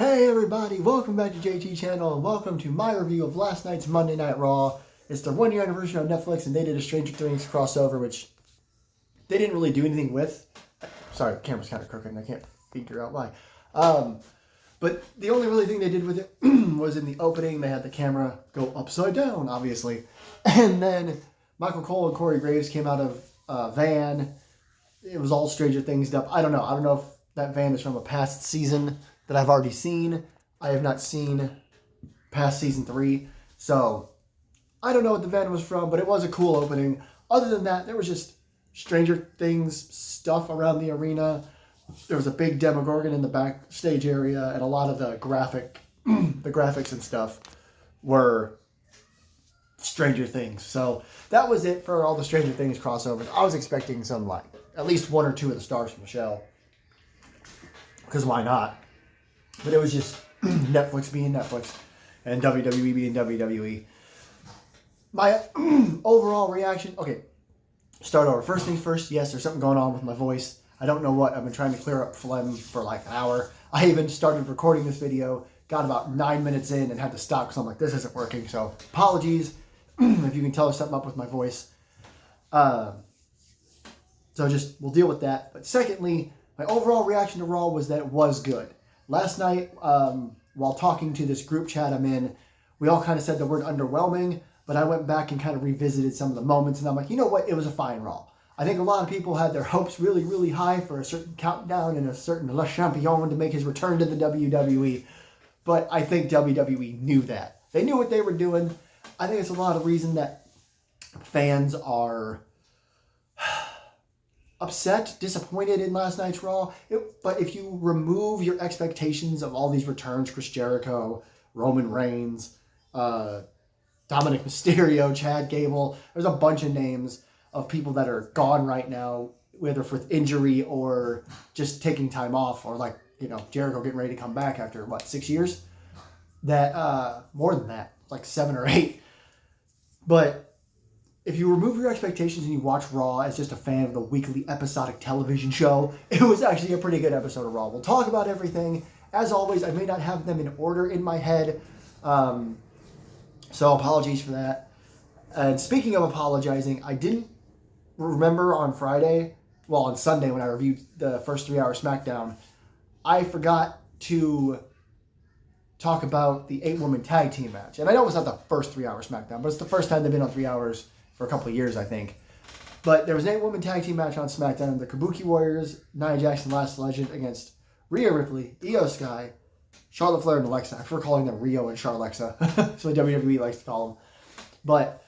Hey everybody, welcome back to JT Channel and welcome to my review of last night's Monday Night Raw. It's the 1 year anniversary on Netflix and they did a Stranger Things crossover, which they didn't really do anything with. Sorry, the camera's kind of crooked and I can't figure out why. But the only really thing they did with it was in the opening. They had the camera go upside down, obviously. And then Michael Cole and Corey Graves came out of a van. It was all Stranger Things up. I don't know. I don't know if that van is from a past season that I've already seen. I have not seen past season 3. So I don't know what the van was from, but it was a cool opening. Other than that, there was just Stranger Things stuff around the arena. There was a big Demogorgon in the backstage area, and a lot of the graphics and stuff were Stranger Things. So that was it for all the Stranger Things crossovers. I was expecting some, like, at least 1 or 2 of the stars from the show. Because why not? But it was just Netflix being Netflix and WWE being WWE. My overall reaction... Okay, start over. First things first, yes, there's something going on with my voice. I don't know what. I've been trying to clear up phlegm for like an hour. I even started recording this video, got about 9 minutes in and had to stop because I'm like, this isn't working. So apologies if you can tell there's something up with my voice. So just, we'll deal with that. But secondly, my overall reaction to Raw was that it was good. Last night, while talking to this group chat I'm in, we all kind of said the word underwhelming, but I went back and kind of revisited some of the moments, and I'm like, you know what? It was a fine Raw. I think a lot of people had their hopes really, really high for a certain countdown and a certain Le Champion to make his return to the WWE, but I think WWE knew that. They knew what they were doing. I think it's a lot of reason that fans are upset, disappointed in last night's Raw. But if you remove your expectations of all these returns, Chris Jericho, Roman Reigns, Dominic Mysterio, Chad Gable, there's a bunch of names of people that are gone right now, whether with injury or just taking time off, or like, you know, Jericho getting ready to come back after, what, 6 years? That, more than that, like 7 or 8. But if you remove your expectations and you watch Raw as just a fan of the weekly episodic television show, it was actually a pretty good episode of Raw. We'll talk about everything. As always, I may not have them in order in my head, so apologies for that. And speaking of apologizing, I didn't remember on Sunday when I reviewed the first 3 hour SmackDown, I forgot to talk about the 8-woman tag team match. And I know it's not the first 3 hour SmackDown, but it's the first time they've been on 3 hours for a couple of years, I think. But there was an 8-woman tag team match on SmackDown. The Kabuki Warriors, Nia Jax and Last Legend against Rhea Ripley, Io Sky, Charlotte Flair, and Alexa. I prefer calling them Rio and Charlexa. That's what WWE likes to call them. But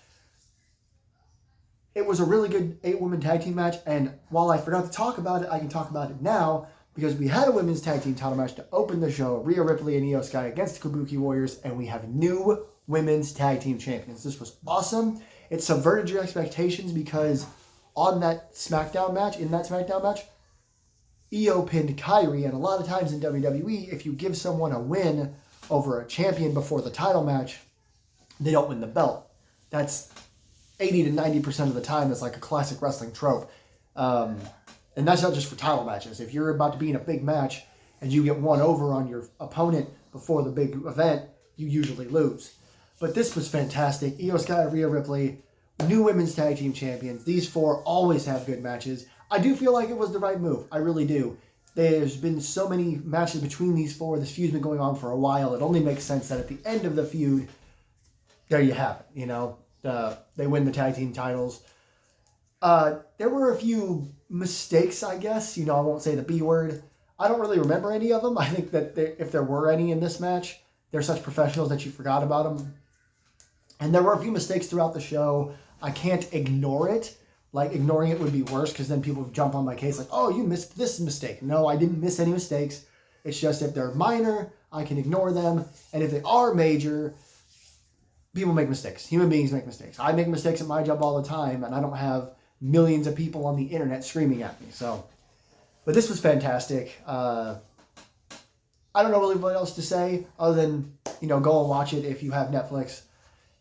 it was a really good 8-woman tag team match, and while I forgot to talk about it, I can talk about it now, because we had a women's tag team title match to open the show, Rhea Ripley and Io Sky against the Kabuki Warriors, and we have new women's tag team champions. This was awesome. It subverted your expectations because in that SmackDown match, Io pinned Kairi, and a lot of times in WWE, if you give someone a win over a champion before the title match, they don't win the belt. That's 80 to 90% of the time. That's like a classic wrestling trope. And that's not just for title matches. If you're about to be in a big match and you get one over on your opponent before the big event, you usually lose. But this was fantastic. Io Sky, Rhea Ripley, new women's tag team champions. These 4 always have good matches. I do feel like it was the right move. I really do. There's been so many matches between these 4. This feud's been going on for a while. It only makes sense that at the end of the feud, there you have it, you know. They win the tag team titles. There were a few mistakes, I guess. You know, I won't say the B word. I don't really remember any of them. I think that if there were any in this match, they're such professionals that you forgot about them. And there were a few mistakes throughout the show. I can't ignore it. Like, ignoring it would be worse because then people would jump on my case like, oh, you missed this mistake. No, I didn't miss any mistakes. It's just if they're minor, I can ignore them. And if they are major, people make mistakes. Human beings make mistakes. I make mistakes at my job all the time, and I don't have millions of people on the internet screaming at me. So, but this was fantastic. I don't know really what else to say other than, you know, go and watch it if you have Netflix.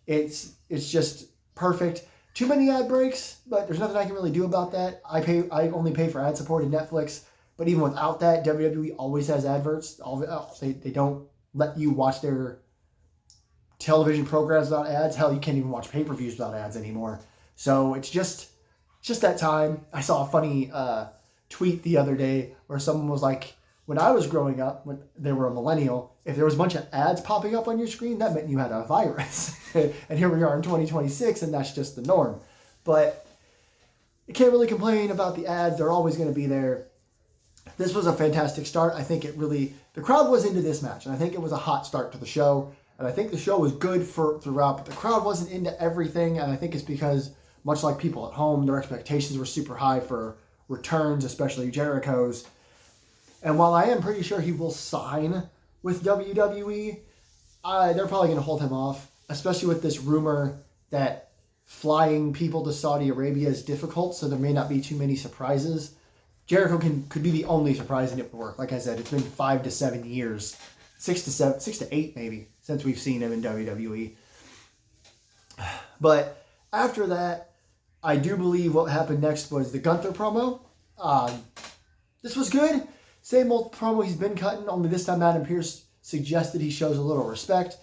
It's just perfect. Too many ad breaks, but there's nothing I can really do about that. I only pay for ad-supported Netflix, But even without that, WWE always has adverts. They don't let you watch their television programs without ads. Hell, you can't even watch pay-per-views without ads anymore. So it's just that time. I saw a funny tweet the other day where someone was like, when I was growing up, when they were a millennial, if there was a bunch of ads popping up on your screen, that meant you had a virus. And here we are in 2026, and that's just the norm. But you can't really complain about the ads. They're always going to be there. This was a fantastic start. I think the crowd was into this match, and I think it was a hot start to the show. And I think the show was good throughout, but the crowd wasn't into everything. And I think it's because, much like people at home, their expectations were super high for returns, especially Jericho's. And while I am pretty sure he will sign with WWE, they're probably going to hold him off, especially with this rumor that flying people to Saudi Arabia is difficult, so there may not be too many surprises. Jericho could be the only surprise, and it would work. Like I said, it's been 5 to 7 years, 6 to 8 maybe, since we've seen him in WWE. But after that, I do believe what happened next was the Gunther promo. This was good. Same old promo he's been cutting, only this time Adam Pearce suggested he shows a little respect.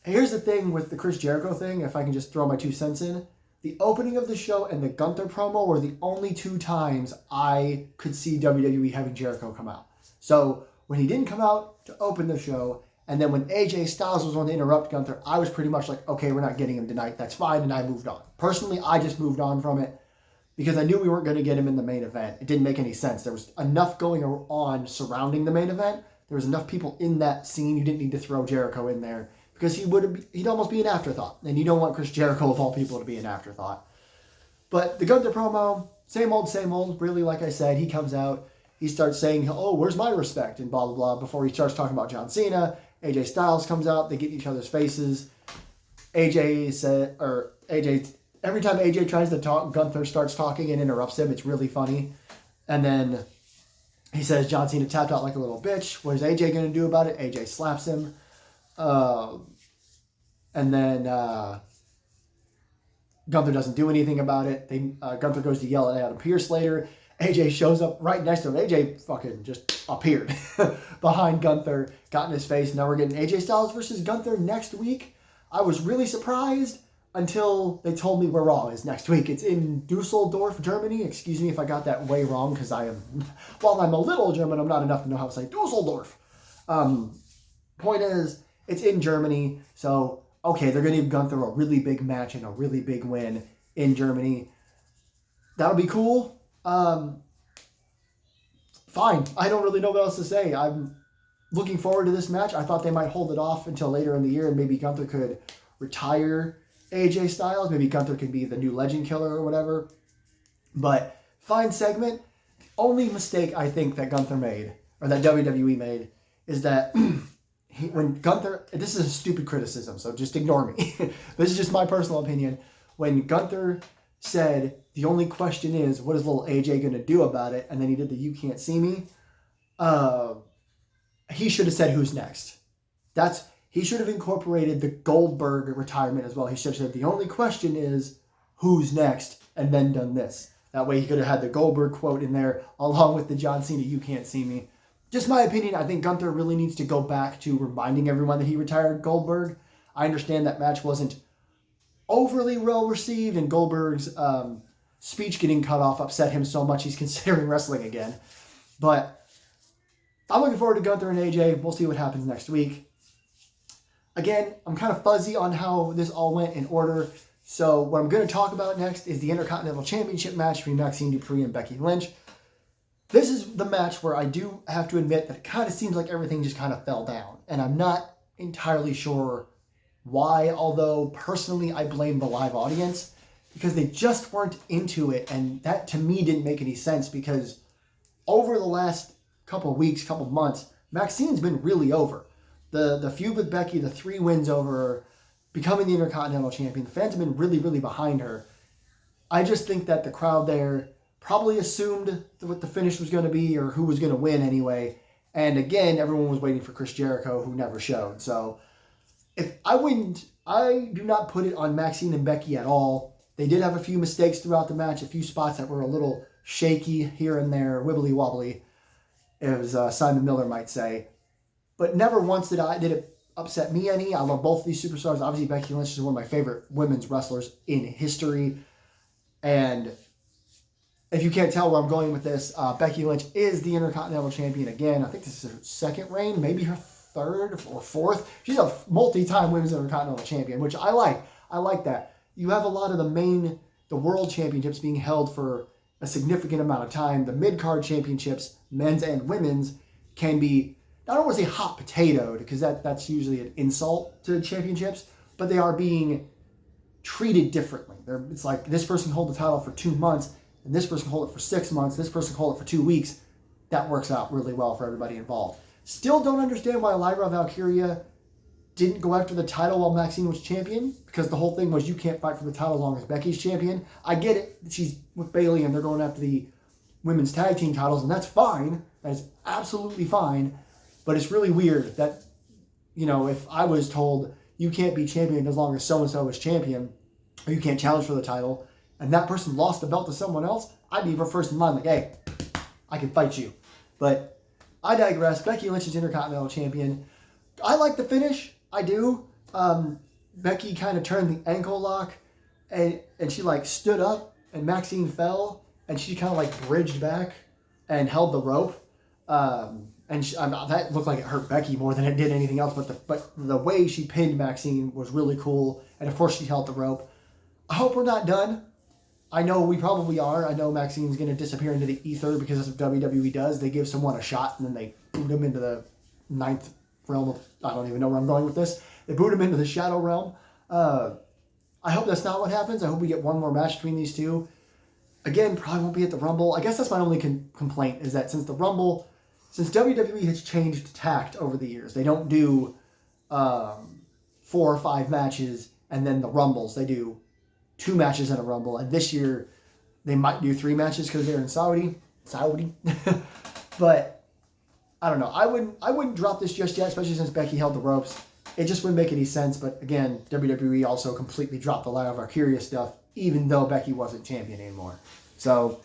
Here's the thing with the Chris Jericho thing, if I can just throw my 2 cents in. The opening of the show and the Gunther promo were the only 2 times I could see WWE having Jericho come out. So when he didn't come out to open the show, and then when AJ Styles was on to interrupt Gunther, I was pretty much like, okay, we're not getting him tonight. That's fine, and I moved on. Personally, I just moved on from it because I knew we weren't going to get him in the main event. It didn't make any sense. There was enough going on surrounding the main event. There was enough people in that scene. You didn't need to throw Jericho in there because he'd almost be an afterthought. And you don't want Chris Jericho, of all people, to be an afterthought. But the Gunther promo, same old, really, like I said. He comes out. He starts saying, oh, where's my respect? And blah, blah, blah, before he starts talking about John Cena. AJ Styles comes out. They get in each other's faces. Every time AJ tries to talk, Gunther starts talking and interrupts him. It's really funny. And then he says John Cena tapped out like a little bitch. What is AJ going to do about it? AJ slaps him. And then Gunther doesn't do anything about it. Gunther goes to yell at Adam Pearce later. AJ shows up right next to him. AJ fucking just appeared behind Gunther, got in his face. Now we're getting AJ Styles versus Gunther next week. I was really surprised until they told me we're wrong. It's next week. It's in Dusseldorf, Germany. Excuse me if I got that way wrong, because while I'm a little German, I'm not enough to know how to say Dusseldorf. Point is, it's in Germany, so okay, they're going to give Gunther a really big match and a really big win in Germany. That'll be cool. Fine. I don't really know what else to say. I'm looking forward to this match. I thought they might hold it off until later in the year and maybe Gunther could retire AJ Styles. Maybe Gunther could be the new legend killer or whatever. But fine segment. The only mistake I think that Gunther made, or that WWE made, is that when Gunther, this is a stupid criticism, so just ignore me. This is just my personal opinion. When Gunther said, the only question is, what is little AJ going to do about it? And then he did the you can't see me. He should have said who's next. He should have incorporated the Goldberg retirement as well. He should have said the only question is who's next and then done this. That way he could have had the Goldberg quote in there along with the John Cena you can't see me. Just my opinion, I think Gunther really needs to go back to reminding everyone that he retired Goldberg. I understand that match wasn't overly well received, and Goldberg's speech getting cut off upset him so much he's considering wrestling again. But I'm looking forward to Gunther and AJ. We'll see what happens next week. Again, I'm kind of fuzzy on how this all went in order. So what I'm going to talk about next is the Intercontinental Championship match between Maxxine Dupri and Becky Lynch. This is the match where I do have to admit that it kind of seems like everything just kind of fell down. And I'm not entirely sure why, although personally I blame the live audience because they just weren't into it. And that to me didn't make any sense because over the last couple of weeks, couple of months, Maxxine's been really over. The feud with Becky, the 3 wins over her, becoming the Intercontinental Champion, the fans have been really, really behind her. I just think that the crowd there probably assumed what the finish was going to be or who was going to win anyway. And again, everyone was waiting for Chris Jericho, who never showed. So I do not put it on Maxxine and Becky at all. They did have a few mistakes throughout the match, a few spots that were a little shaky here and there, wibbly wobbly. as Simon Miller might say. But never once did it upset me any. I love both of these superstars. Obviously, Becky Lynch is one of my favorite women's wrestlers in history. And if you can't tell where I'm going with this, Becky Lynch is the Intercontinental Champion again. I think this is her second reign, maybe her third or fourth. She's a multi-time Women's Intercontinental Champion, which I like. I like that. You have a lot of the World Championships being held for a significant amount of time. The mid-card championships, men's and women's, can be, I don't want to say hot potatoed, because that's usually an insult to championships, but they are being treated differently. It's like this person can hold the title for 2 months, and this person can hold it for 6 months, this person can hold it for 2 weeks. That works out really well for everybody involved. Still don't understand why Lyra Valkyria didn't go after the title while Maxine was champion, because the whole thing was you can't fight for the title as long as Becky's champion. I get it. She's with Bayley and they're going after the women's tag team titles, and that's fine. That is absolutely fine. But it's really weird that, if I was told you can't be champion as long as so-and-so is champion, or you can't challenge for the title, and that person lost the belt to someone else, I'd be first in line like, hey, I can fight you. But I digress. Becky Lynch is Intercontinental Champion. I like the finish. I do. Becky kind of turned the ankle lock, and she stood up, and Maxine fell, and she kind of bridged back and held the rope. And that looked like it hurt Becky more than it did anything else. But the way she pinned Maxine was really cool. And of course she held the rope. I hope we're not done. I know we probably are. I know Maxine's going to disappear into the ether because that's what WWE does. They give someone a shot and then they boot him into the ninth realm of, I don't even know where I'm going with this. They boot him into the shadow realm. I hope that's not what happens. I hope we get one more match between these two. Again, probably won't be at the Rumble. I guess that's my only complaint is that since WWE has changed tact over the years, they don't do 4 or 5 matches and then the Rumbles. They do 2 matches in a Rumble, and this year they might do 3 matches because they're in Saudi. But I don't know. I wouldn't drop this just yet, especially since Becky held the ropes. It just wouldn't make any sense. But again, WWE also completely dropped the Lyra Valkyria stuff, even though Becky wasn't champion anymore. So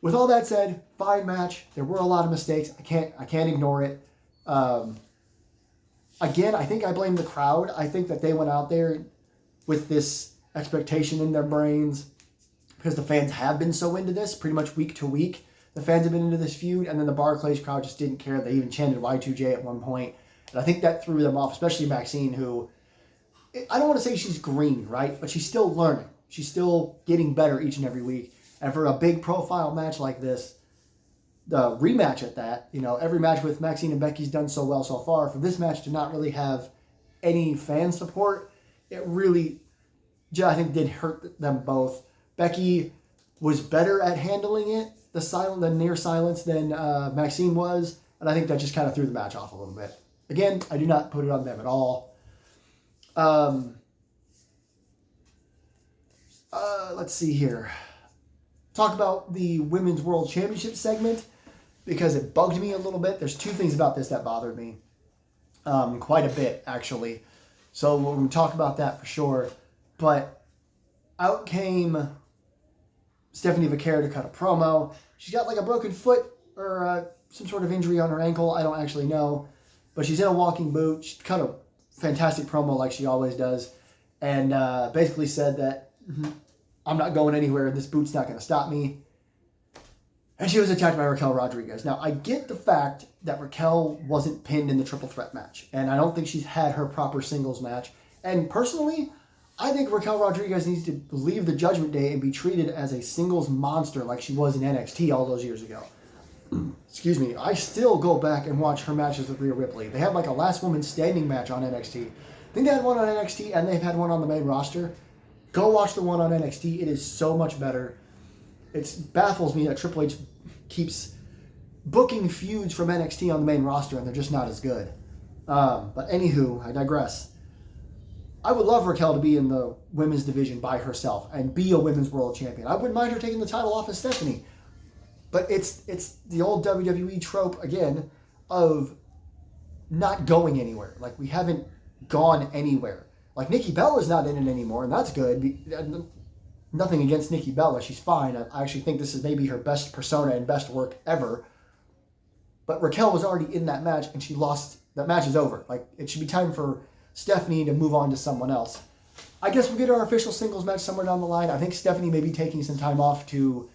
with all that said, fine match. There were a lot of mistakes. I can't ignore it. Again, I think I blame the crowd. I think that they went out there with this expectation in their brains because the fans have been so into this pretty much week to week. The fans have been into this feud, and then the Barclays crowd just didn't care. They even chanted Y2J at one point. And I think that threw them off, especially Maxine, who, I don't want to say she's green, right? But she's still learning. She's still getting better each and every week. And for a big profile match like this, the rematch at that, every match with Maxine and Becky's done so well so far. For this match to not really have any fan support, it really, I think, did hurt them both. Becky was better at handling it, the near silence, than Maxine was. And I think that just kind of threw the match off a little bit. Again, I do not put it on them at all. Let's see here. Talk about the Women's World Championship segment because it bugged me a little bit. There's 2 things about this that bothered me quite a bit, actually. So we're going to talk about that for sure. But out came Stephanie Vaquero to cut a promo. She's got a broken foot or some sort of injury on her ankle. I don't actually know. But she's in a walking boot. She cut a fantastic promo like she always does. And basically said that I'm not going anywhere. This boot's not going to stop me. And she was attacked by Raquel Rodriguez. Now, I get the fact that Raquel wasn't pinned in the triple threat match. And I don't think she's had her proper singles match. And personally, I think Raquel Rodriguez needs to leave the Judgment Day and be treated as a singles monster like she was in NXT all those years ago. Excuse me. I still go back and watch her matches with Rhea Ripley. They have a last woman standing match on NXT. I think they had one on NXT and they've had one on the main roster. Go watch the one on NXT. It is so much better. It baffles me that Triple H keeps booking feuds from NXT on the main roster and they're just not as good. But anywho, I digress. I would love Raquel to be in the women's division by herself and be a women's world champion. I wouldn't mind her taking the title off of Stephanie. But it's the old WWE trope, again, of not going anywhere. We haven't gone anywhere. Nikki Bella's not in it anymore, and that's good. Nothing against Nikki Bella. She's fine. I actually think this is maybe her best persona and best work ever. But Raquel was already in that match, and she lost. That match is over. Like, it should be time for Stephanie to move on to someone else. I guess we'll get our official singles match somewhere down the line. I think Stephanie may be taking some time off to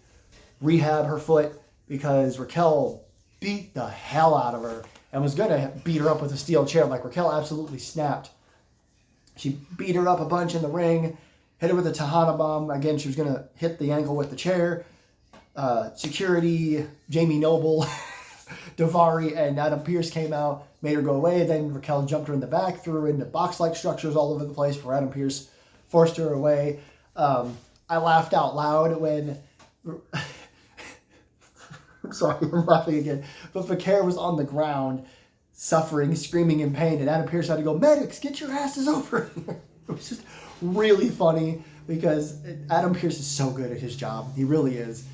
rehab her foot because Raquel beat the hell out of her and was going to beat her up with a steel chair. Like, Raquel absolutely snapped. She beat her up a bunch in the ring, hit her with a Tejana bomb. Again, she was going to hit the ankle with the chair. Security, Jamie Noble, Daivari, and Adam Pearce came out, made her go away. Then Raquel jumped her in the back, threw her into box-like structures all over the place before Adam Pearce forced her away. I laughed out loud when... I'm sorry, I'm laughing again. But Vaquer was on the ground, suffering, screaming in pain, and Adam Pearce had to go, "Medics, get your asses over here." It was just really funny because Adam Pearce is so good at his job. He really is.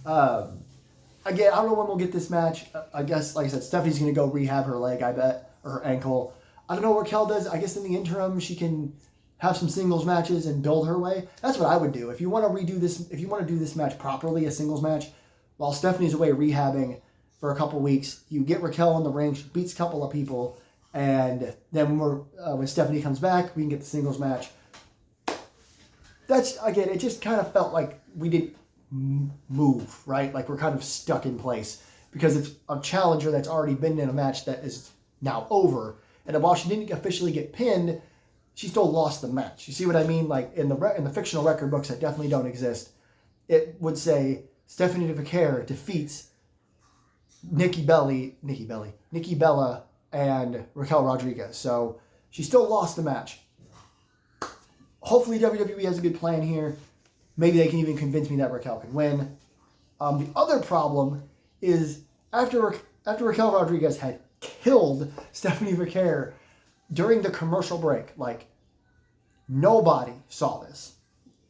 Again, I don't know when we'll get this match. I guess, like I said, Stephanie's going to go rehab her leg, I bet, or her ankle. I don't know what Raquel does. I guess in the interim, she can have some singles matches and build her way. That's what I would do. If you want to redo this, if you want to do this match properly, a singles match, while Stephanie's away rehabbing for a couple weeks, you get Raquel in the ring, she beats a couple of people, and then when Stephanie comes back, we can get the singles match. That's, again, it just kind of felt like we didn't move, right? Like we're kind of stuck in place because it's a challenger that's already been in a match that is now over. And while she didn't officially get pinned, she still lost the match. You see what I mean? Like in the fictional record books that definitely don't exist, it would say Stephanie Vaquer defeats Nikki Bella and Raquel Rodriguez. So she still lost the match. Hopefully WWE has a good plan here. Maybe they can even convince me that Raquel can win. The other problem is after Raquel Rodriguez had killed Stephanie Vaquer during the commercial break, like nobody saw this.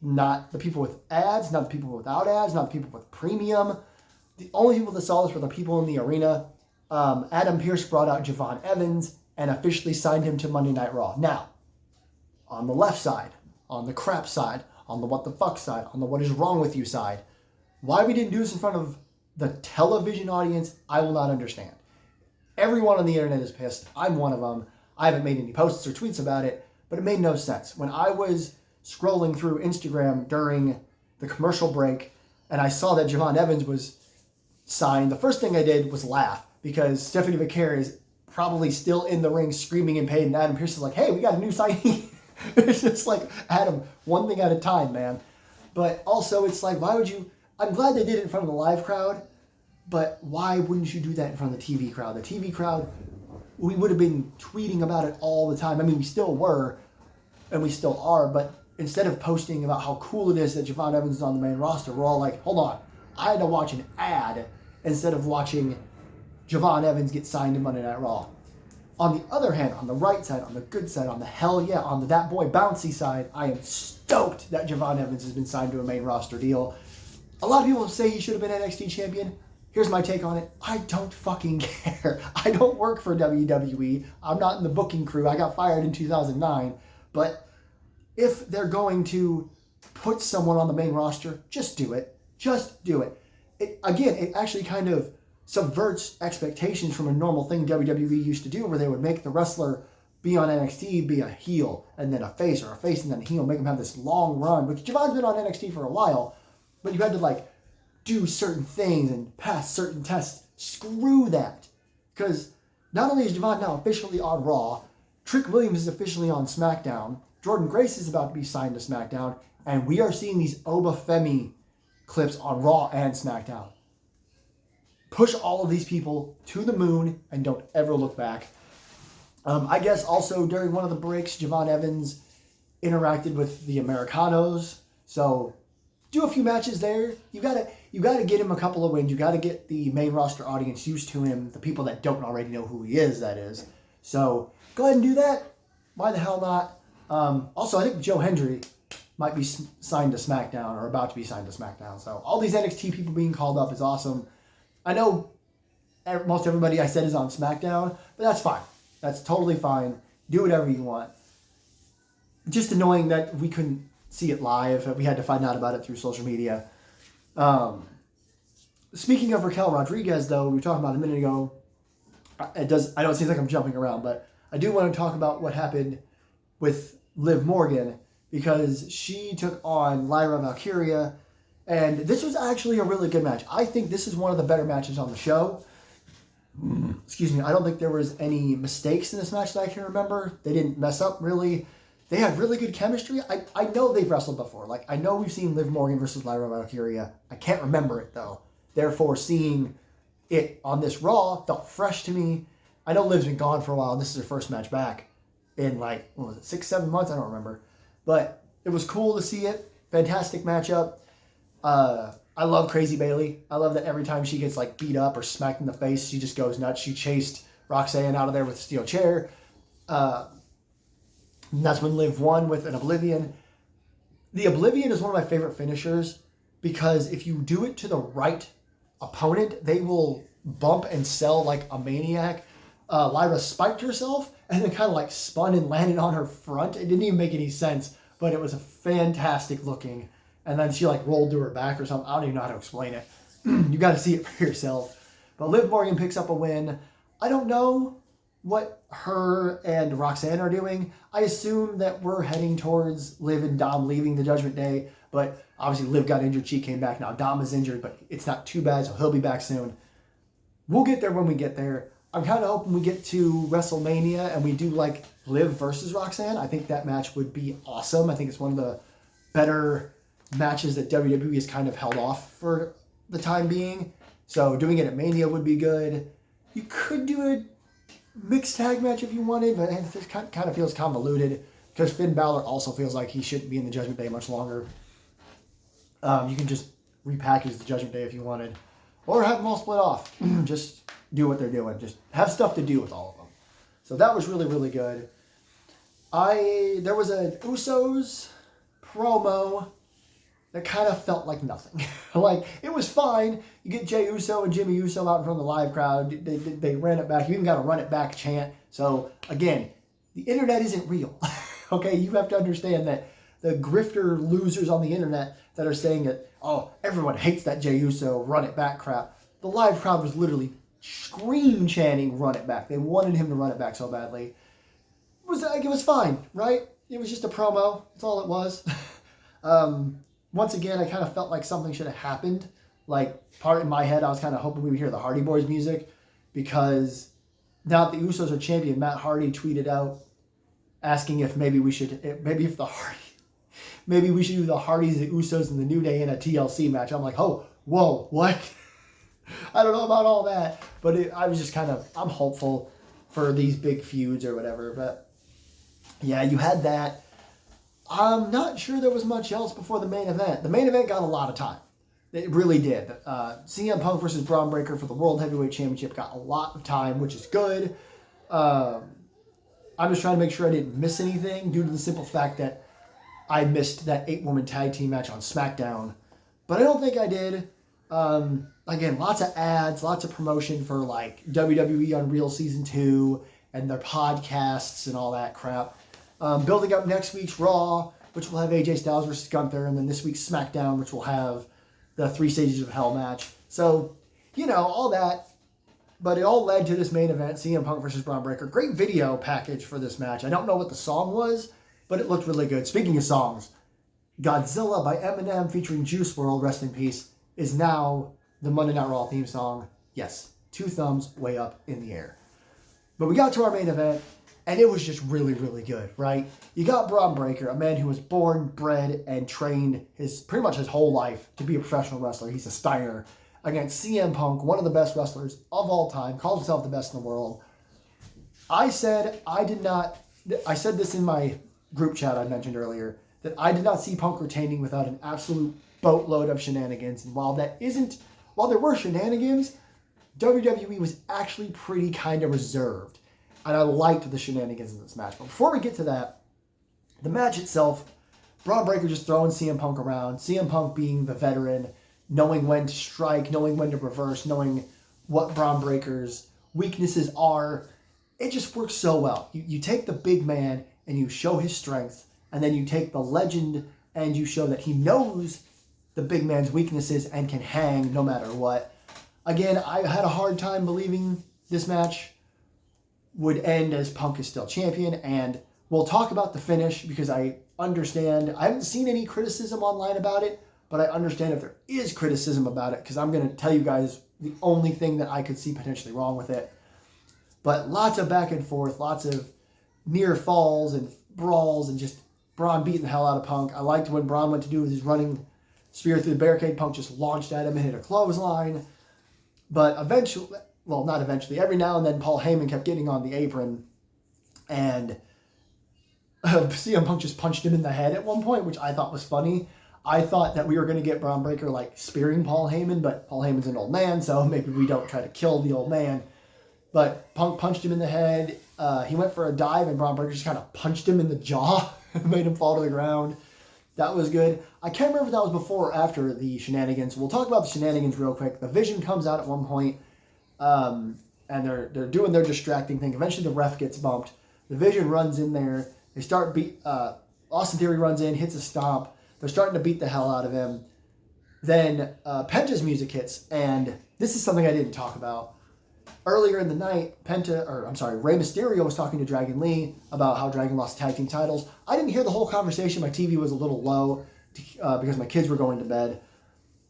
Not the people with ads, not the people without ads, not the people with premium. The only people that saw this were the people in the arena. Adam Pearce brought out Javon Evans and officially signed him to Monday Night Raw. Now, on the left side, on the crap side, on the what the fuck side, on the what is wrong with you side, why we didn't do this in front of the television audience, I will not understand. Everyone on the internet is pissed. I'm one of them. I haven't made any posts or tweets about it, but it made no sense. When I was scrolling through Instagram during the commercial break and I saw that Javon Evans was signed, the first thing I did was laugh because Stephanie Vaquer is probably still in the ring screaming in pain, and Adam Pearce is like, "Hey, we got a new signee." It's just like, Adam, one thing at a time, man. But also, it's like, why would you... I'm glad they did it in front of the live crowd, but why wouldn't you do that in front of the TV crowd? The TV crowd, we would have been tweeting about it all the time. I mean, we still were, and we still are, but instead of posting about how cool it is that Javon Evans is on the main roster, we're all like, hold on, I had to watch an ad instead of watching Javon Evans get signed to Monday Night Raw. On the other hand, on the right side, on the good side, on the hell yeah, on the that boy bouncy side, I am stoked that Javon Evans has been signed to a main roster deal. A lot of people say he should have been NXT champion. Here's my take on it. I don't fucking care. I don't work for WWE. I'm not in the booking crew. I got fired in 2009. But if they're going to put someone on the main roster, just do it. Just do it. It actually kind of subverts expectations from a normal thing WWE used to do where they would make the wrestler be on NXT, be a heel, and then a face, or a face and then a heel, make him have this long run, which Javon's been on NXT for a while, but you had to like do certain things and pass certain tests. Screw that. Because not only is Javon now officially on Raw, Trick Williams is officially on SmackDown, Jordan Grace is about to be signed to SmackDown, and we are seeing these Oba Femi clips on Raw and SmackDown. Push all of these people to the moon and don't ever look back. I guess also during one of the breaks, Javon Evans interacted with the Americanos. So do a few matches there. You gotta get him a couple of wins. You gotta get the main roster audience used to him. The people that don't already know who he is, that is. So go ahead and do that. Why the hell not? Also, I think Joe Hendry might be signed to SmackDown or about to be signed to SmackDown. So all these NXT people being called up is awesome. I know most everybody I said is on SmackDown, but that's fine. That's totally fine. Do whatever you want. Just annoying that we couldn't see it live. We had to find out about it through social media. Speaking of Raquel Rodriguez, though, we were talking about a minute ago, it does. I know it seems like I'm jumping around, but I do want to talk about what happened with Liv Morgan, because she took on Lyra Valkyria, and this was actually a really good match. I think this is one of the better matches on the show. Excuse me. I don't think there was any mistakes in this match that I can remember. They didn't mess up really. They had really good chemistry. I know they've wrestled before. Like, I know we've seen Liv Morgan versus Lyra Valkyria. I can't remember it, though. Therefore, seeing it on this Raw felt fresh to me. I know Liv's been gone for a while, and this is her first match back in, like, what was it, 6-7 months? I don't remember. But it was cool to see it. Fantastic matchup. I love Crazy Bayley. I love that every time she gets, like, beat up or smacked in the face, she just goes nuts. She chased Roxanne out of there with a steel chair. And that's when Liv won with an Oblivion. The Oblivion is one of my favorite finishers because if you do it to the right opponent, they will bump and sell like a maniac. Lyra spiked herself and then kind of like spun and landed on her front. It didn't even make any sense, but it was a fantastic looking. And then she like rolled to her back or something. I don't even know how to explain it. You got to see it for yourself. But Liv Morgan picks up a win. I don't know what her and Roxanne are doing. I assume that we're heading towards Liv and Dom leaving the Judgment Day, but obviously Liv got injured, she came back. Now Dom is injured, but it's not too bad, so he'll be back soon. We'll get there when we get there. I'm kind of hoping we get to WrestleMania and we do like Liv versus Roxanne. I think that match would be awesome. I think it's one of the better matches that WWE has kind of held off for the time being. So doing it at Mania would be good. You could do a mixed tag match if you wanted, but it just kind of feels convoluted because Finn Balor also feels like he shouldn't be in the Judgment Day much longer. You can just repackage the Judgment Day if you wanted, or have them all split off. Just do what they're doing. Just have stuff to do with all of them. So that was really, really good. There was an Usos promo that kind of felt like nothing. Like, it was fine. You get Jey Uso and Jimmy Uso out in front of the live crowd. They ran it back. You even got a run it back chant. So, again, the internet isn't real. Okay? You have to understand that the grifter losers on the internet that are saying that, oh, everyone hates that Jey Uso run it back crap. The live crowd was literally scream chanting run it back. They wanted him to run it back so badly. It was fine, right? It was just a promo. That's all it was. Once again, I kind of felt like something should have happened. Like, part in my head, I was kind of hoping we would hear the Hardy Boys music, because now that the Usos are champion, Matt Hardy tweeted out asking if maybe we should do the Hardys, the Usos, and the New Day in a TLC match. I'm like, oh, whoa, what? I don't know about all that, but I was just I'm hopeful for these big feuds or whatever. But yeah, you had that. I'm not sure there was much else before the main event. The main event got a lot of time. It really did. CM Punk versus Braun Breaker for the World Heavyweight Championship got a lot of time, which is good. I'm just trying to make sure I didn't miss anything due to the simple fact that I missed that 8-woman tag team match on SmackDown. But I don't think I did. Again, lots of ads, lots of promotion for like WWE Unreal Season 2 and their podcasts and all that crap. Building up next week's Raw, which will have AJ Styles versus Gunther, and then this week's SmackDown, which will have the 3 Stages of Hell match. So, all that. But it all led to this main event, CM Punk versus Braun Breaker. Great video package for this match. I don't know what the song was, but it looked really good. Speaking of songs, Godzilla by Eminem featuring Juice WRLD, rest in peace, is now the Monday Night Raw theme song. Yes, 2 thumbs way up in the air. But we got to our main event, and it was just really, really good, right? You got Braun Breaker, a man who was born, bred, and trained pretty much his whole life to be a professional wrestler. He's a Steiner. Against CM Punk, one of the best wrestlers of all time, calls himself the best in the world. I said this in my group chat I mentioned earlier, that I did not see Punk retaining without an absolute boatload of shenanigans. And while there were shenanigans, WWE was actually pretty kind of reserved. And I liked the shenanigans in this match. But before we get to that, the match itself, Braun Breaker just throwing CM Punk around, CM Punk being the veteran, knowing when to strike, knowing when to reverse, knowing what Braun Breaker's weaknesses are. It just works so well. You take the big man and you show his strength, and then you take the legend and you show that he knows the big man's weaknesses and can hang no matter what. Again, I had a hard time believing this match would end as Punk is still champion. And we'll talk about the finish because I understand. I haven't seen any criticism online about it, but I understand if there is criticism about it because I'm going to tell you guys the only thing that I could see potentially wrong with it. But lots of back and forth, lots of near falls and brawls and just Braun beating the hell out of Punk. I liked when Braun went to do his running spear through the barricade. Punk just launched at him and hit a clothesline. But eventually, well, not eventually, every now and then Paul Heyman kept getting on the apron and CM Punk just punched him in the head at one point, which I thought was funny. I thought that we were going to get Braun Breaker like spearing Paul Heyman, but Paul Heyman's an old man, so maybe we don't try to kill the old man. But Punk punched him in the head. He went for a dive, and Braun Breaker just kind of punched him in the jaw and made him fall to the ground. That was good. I can't remember if that was before or after the shenanigans. We'll talk about the shenanigans real quick. The Vision comes out at one point, and they're doing their distracting thing. Eventually, the ref gets bumped. The Vision runs in there. They start Austin Theory runs in, hits a stomp. They're starting to beat the hell out of him. Then Penta's music hits, and this is something I didn't talk about. Earlier in the night, Rey Mysterio was talking to Dragon Lee about how Dragon lost tag team titles. I didn't hear the whole conversation. My TV was a little low because my kids were going to bed.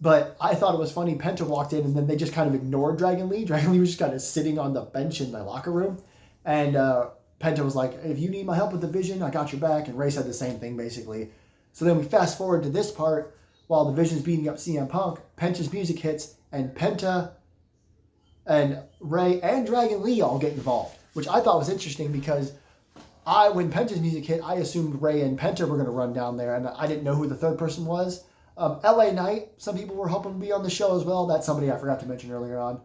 But I thought it was funny. Penta walked in, and then they just kind of ignored Dragon Lee. Dragon Lee was just kind of sitting on the bench in my locker room. And Penta was like, if you need my help with the Vision, I got your back. And Ray said the same thing, basically. So then we fast forward to this part. While the Vision's beating up CM Punk, Penta's music hits, and Penta and Ray and Dragon Lee all get involved, which I thought was interesting because when Penta's music hit, I assumed Ray and Penta were going to run down there, and I didn't know who the third person was. LA Knight, some people were hoping to be on the show as well. That's somebody I forgot to mention earlier on.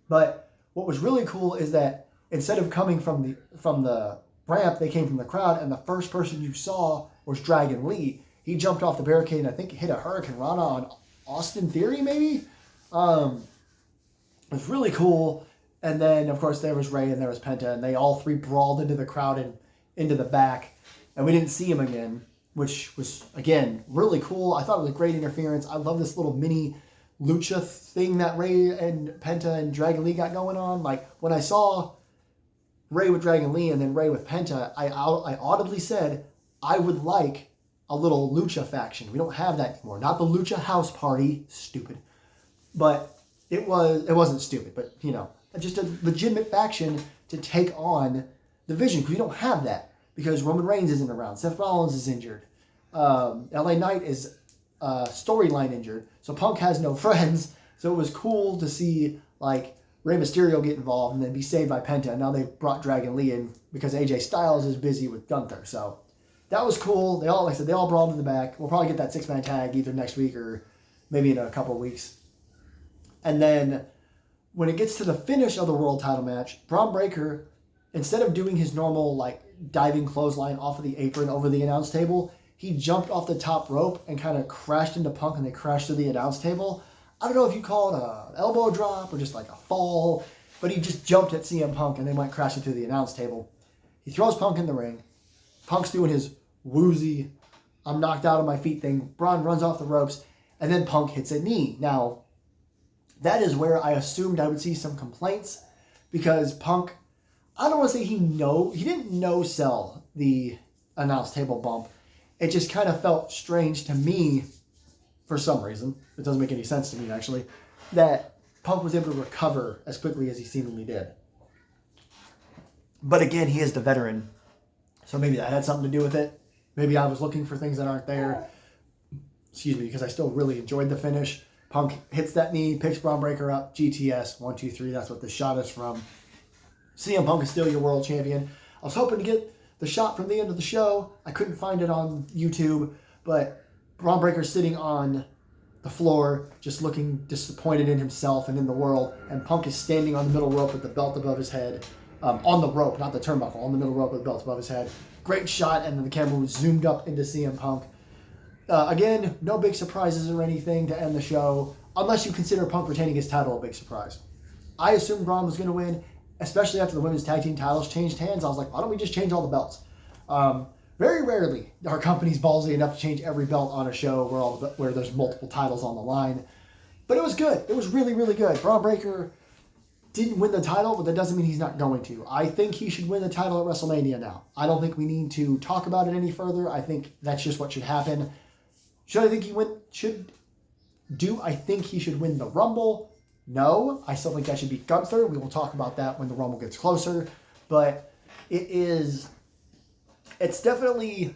But what was really cool is that instead of coming from the ramp, they came from the crowd, and the first person you saw was Dragon Lee. He jumped off the barricade and I think hit a Hurricane Rana on Austin Theory, maybe? It was really cool. And then, of course, there was Ray and there was Penta, and they all three brawled into the crowd and into the back. And we didn't see him again, which was, again, really cool. I thought it was great interference. I love this little mini lucha thing that Ray and Penta and Dragon Lee got going on. Like, when I saw Ray with Dragon Lee and then Ray with Penta, I audibly said, I would like a little lucha faction. We don't have that anymore. Not the Lucha House Party, stupid. But it wasn't stupid, but, just a legitimate faction to take on the Vision, because we don't have that, because Roman Reigns isn't around. Seth Rollins is injured. LA Knight is storyline injured. So Punk has no friends. So it was cool to see, like, Rey Mysterio get involved and then be saved by Penta. And now they brought Dragon Lee in because AJ Styles is busy with Gunther. So that was cool. They all brawled in the back. We'll probably get that 6-man tag either next week or maybe in a couple of weeks. And then when it gets to the finish of the world title match, Braun Breaker, instead of doing his normal like diving clothesline off of the apron over the announce table, he jumped off the top rope and kind of crashed into Punk, and they crashed through the announce table. I don't know if you call it an elbow drop or just like a fall, but he just jumped at CM Punk and they went crashing through the announce table. He throws Punk in the ring. Punk's doing his woozy, I'm knocked out on my feet thing. Braun runs off the ropes, and then Punk hits a knee. Now, that is where I assumed I would see some complaints, because Punk, I don't want to say he didn't no-sell the announce table bump. It just kind of felt strange to me, for some reason, it doesn't make any sense to me actually, that Punk was able to recover as quickly as he seemingly did. But again, he is the veteran, so maybe that had something to do with it. Maybe I was looking for things that aren't there. Excuse me, because I still really enjoyed the finish. Punk hits that knee, picks Braun Breaker up, GTS, 1, 2, 3. That's what this shot is from. CM Punk is still your world champion. I was hoping to get the shot from the end of the show. I couldn't find it on YouTube, but Braun Breaker's sitting on the floor, just looking disappointed in himself and in the world, and Punk is standing on the middle rope with the belt above his head. On the rope, not the turnbuckle, on the middle rope with the belt above his head. Great shot, and then the camera was zoomed up into CM Punk. Again, no big surprises or anything to end the show, unless you consider Punk retaining his title a big surprise. I assumed Braun was going to win, especially after the women's tag team titles changed hands. I was like, why don't we just change all the belts? Very rarely are companies ballsy enough to change every belt on a show where there's multiple titles on the line. But it was good. It was really, really good. Braun Breaker didn't win the title, but that doesn't mean he's not going to. I think he should win the title at WrestleMania now. I don't think we need to talk about it any further. I think that's just what should happen. Do I think he should win the Rumble? No. I still think that should be Gunther. We will talk about that when the Rumble gets closer. But it's definitely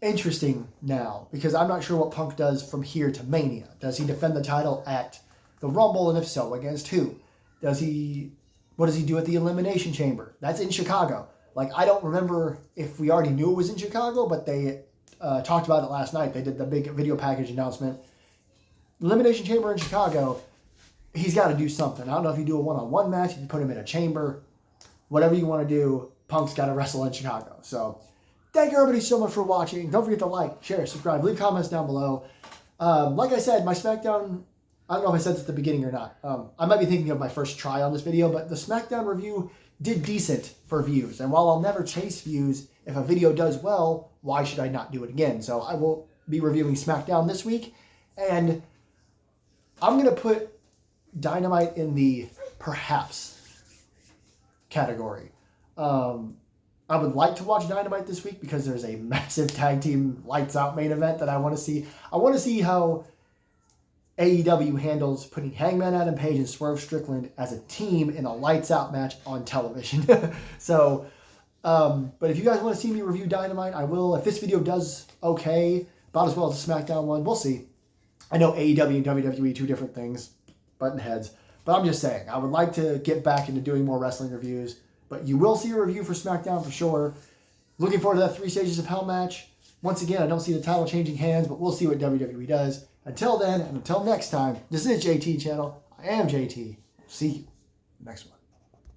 interesting now because I'm not sure what Punk does from here to Mania. Does he defend the title at the Rumble, and if so, against who? What does he do at the Elimination Chamber? That's in Chicago. Like, I don't remember if we already knew it was in Chicago, but they talked about it last night. They did the big video package announcement. Elimination Chamber in Chicago, he's got to do something. I don't know if you do a one-on-one match, if you put him in a chamber, whatever you want to do, Punk's got to wrestle in Chicago. So, thank you everybody so much for watching. Don't forget to like, share, subscribe, leave comments down below. Like I said, my SmackDown, I don't know if I said this at the beginning or not. I might be thinking of my first try on this video, but the SmackDown review did decent for views. And while I'll never chase views, if a video does well, why should I not do it again? So I will be reviewing SmackDown this week. And I'm going to put Dynamite in the perhaps category. I would like to watch Dynamite this week because there's a massive tag team lights out main event that I want to see. I want to see how AEW handles putting Hangman Adam Page and Swerve Strickland as a team in a lights out match on television. So, but if you guys want to see me review Dynamite, I will. If this video does okay, about as well as the SmackDown one, we'll see. I know AEW and WWE, two different things, button heads. But I'm just saying, I would like to get back into doing more wrestling reviews. But you will see a review for SmackDown for sure. Looking forward to that 3 Stages of Hell match. Once again, I don't see the title changing hands, but we'll see what WWE does. Until then, and until next time, this is JT Channel. I am JT. See you next one.